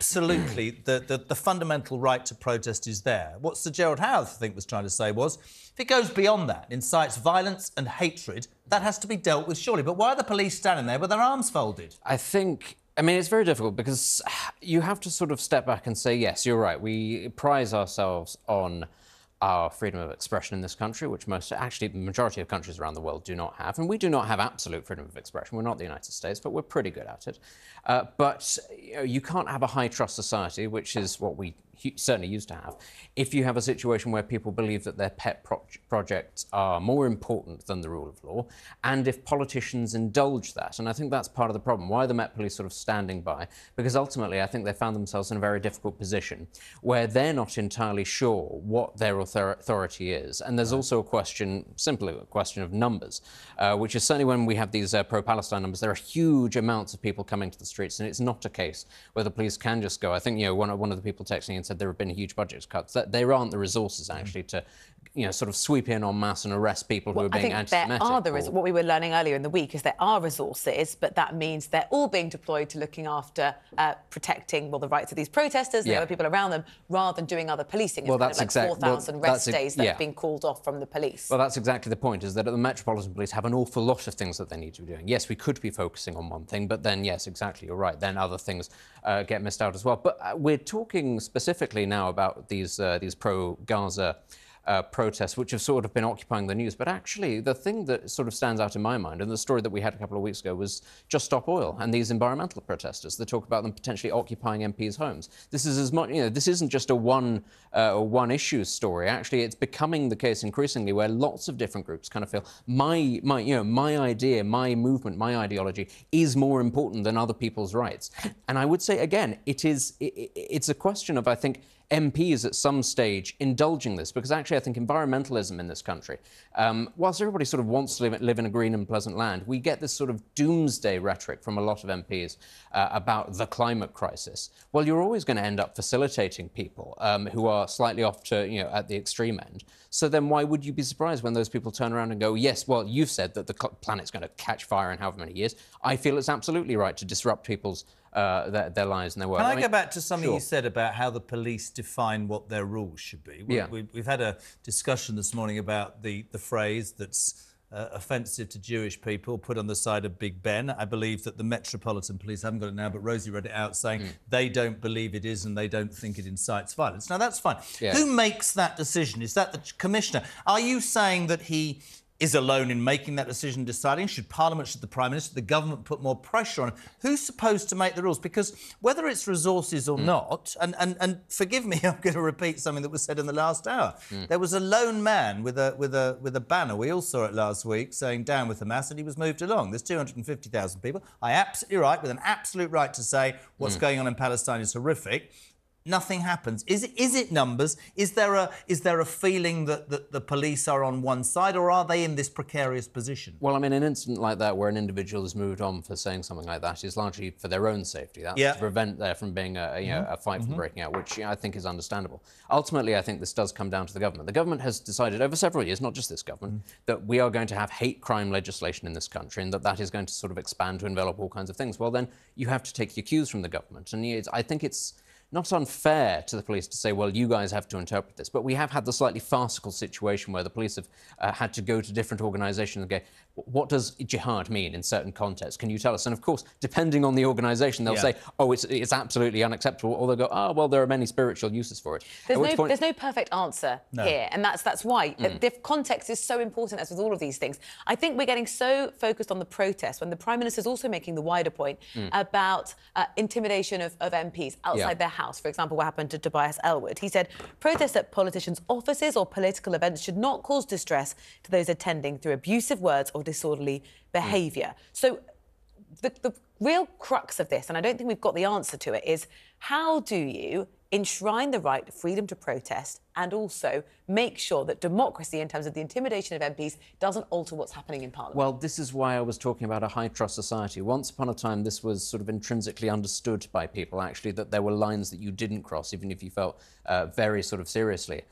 absolutely, the fundamental right to protest is there. What Sir Gerald Howard, I think, was trying to say was, if it goes beyond that, incites violence and hatred, that has to be dealt with, surely. But why are the police standing there with their arms folded? I mean, it's very difficult because you have to sort of step back and say, yes, you're right. We prize ourselves on our freedom of expression in this country, which actually, the majority of countries around the world do not have. And we do not have absolute freedom of expression. We're not the United States, but we're pretty good at it. But you can't have a high-trust society, which is what we certainly used to have, if you have a situation where people believe that their pet projects are more important than the rule of law, and if politicians indulge that. And I think that's part of the problem. Why are the Met Police sort of standing by? Because ultimately, I think they found themselves in a very difficult position where they're not entirely sure what their authority is. And there's also a question, simply a question of numbers, which is certainly when we have these pro-Palestine numbers, there are huge amounts of people coming to the streets, and it's not a case where the police can just go. I think, one of the people texting and said there have been huge budget cuts. That there aren't the resources actually to, sort of sweep in en masse and arrest people who are being anti-Semitic. What we were learning earlier in the week is there are resources, but that means they're all being deployed to looking after protecting, the rights of these protesters, the other people around them, rather than doing other policing. Well, that's exactly 4,000 rest days that have been called off from the police. Well, that's exactly the point, is that the Metropolitan Police have an awful lot of things that they need to be doing. Yes, we could be focusing on one thing, but then, yes, exactly, you're right, then other things get missed out as well. But we're talking specifically now about these pro-Gaza protests, which have sort of been occupying the news. But actually, the thing that sort of stands out in my mind, and the story that we had a couple of weeks ago, was Just Stop Oil and these environmental protesters that talk about them potentially occupying MPs' homes. This is as much, this isn't just a one-issue story. Actually, it's becoming the case increasingly where lots of different groups kind of feel my idea, my movement, my ideology is more important than other people's rights. And I would say again, it's a question of, I think, MPs at some stage indulging this, because actually I think environmentalism in this country, whilst everybody sort of wants to live in a green and pleasant land, we get this sort of doomsday rhetoric from a lot of MPs about the climate crisis. Well, you're always going to end up facilitating people who are slightly off to, at the extreme end. So then why would you be surprised when those people turn around and go, yes, well, you've said that the planet's going to catch fire in however many years. I feel it's absolutely right to disrupt people's their lives and their work. Can I go back to something you said about how the police define what their rules should be? We've had a discussion this morning about the phrase that's offensive to Jewish people, put on the side of Big Ben. I believe that the Metropolitan Police, I haven't got it now, but Rosie read it out, saying they don't believe it is and they don't think it incites violence. Now, that's fine. Yeah. Who makes that decision? Is that the Commissioner? Are you saying that he is alone in making that decision, deciding? Should Parliament, should the Prime Minister, the government put more pressure on him? Who's supposed to make the rules? Because whether it's resources or not, and forgive me, I'm going to repeat something that was said in the last hour. There was a lone man with a banner. We all saw it last week saying "Down with Hamas," and he was moved along. There's 250,000 people. Absolutely right, with an absolute right to say what's going on in Palestine is horrific. Nothing happens. Is it numbers? Is there a feeling that the police are on one side, or are they in this precarious position? Well, I mean, an incident like that where an individual is moved on for saying something like that is largely for their own safety. That's to prevent there from being a fight from breaking out, which I think is understandable. Ultimately, I think this does come down to the government. The government has decided over several years, not just this government, that we are going to have hate crime legislation in this country, and that is going to sort of expand to envelop all kinds of things. Well, then you have to take your cues from the government, and I think it's not unfair to the police to say, well, you guys have to interpret this. But we have had the slightly farcical situation where the police have had to go to different organisations and go, what does jihad mean in certain contexts? Can you tell us? And of course, depending on the organisation, they'll say, oh, it's absolutely unacceptable. Or they'll go, oh, well, there are many spiritual uses for it. There's no perfect answer here. And that's why the context is so important, as with all of these things. I think we're getting so focused on the protest when the Prime Minister's also making the wider point about intimidation of MPs outside their house. For example, what happened to Tobias Ellwood. He said protests at politicians' offices or political events should not cause distress to those attending through abusive words or disorderly behaviour. So the real crux of this, and I don't think we've got the answer to it, is how do you enshrine the right to freedom to protest and also make sure that democracy, in terms of the intimidation of MPs, doesn't alter what's happening in Parliament? Well, this is why I was talking about a high-trust society. Once upon a time, this was sort of intrinsically understood by people, actually, that there were lines that you didn't cross, even if you felt very sort of seriously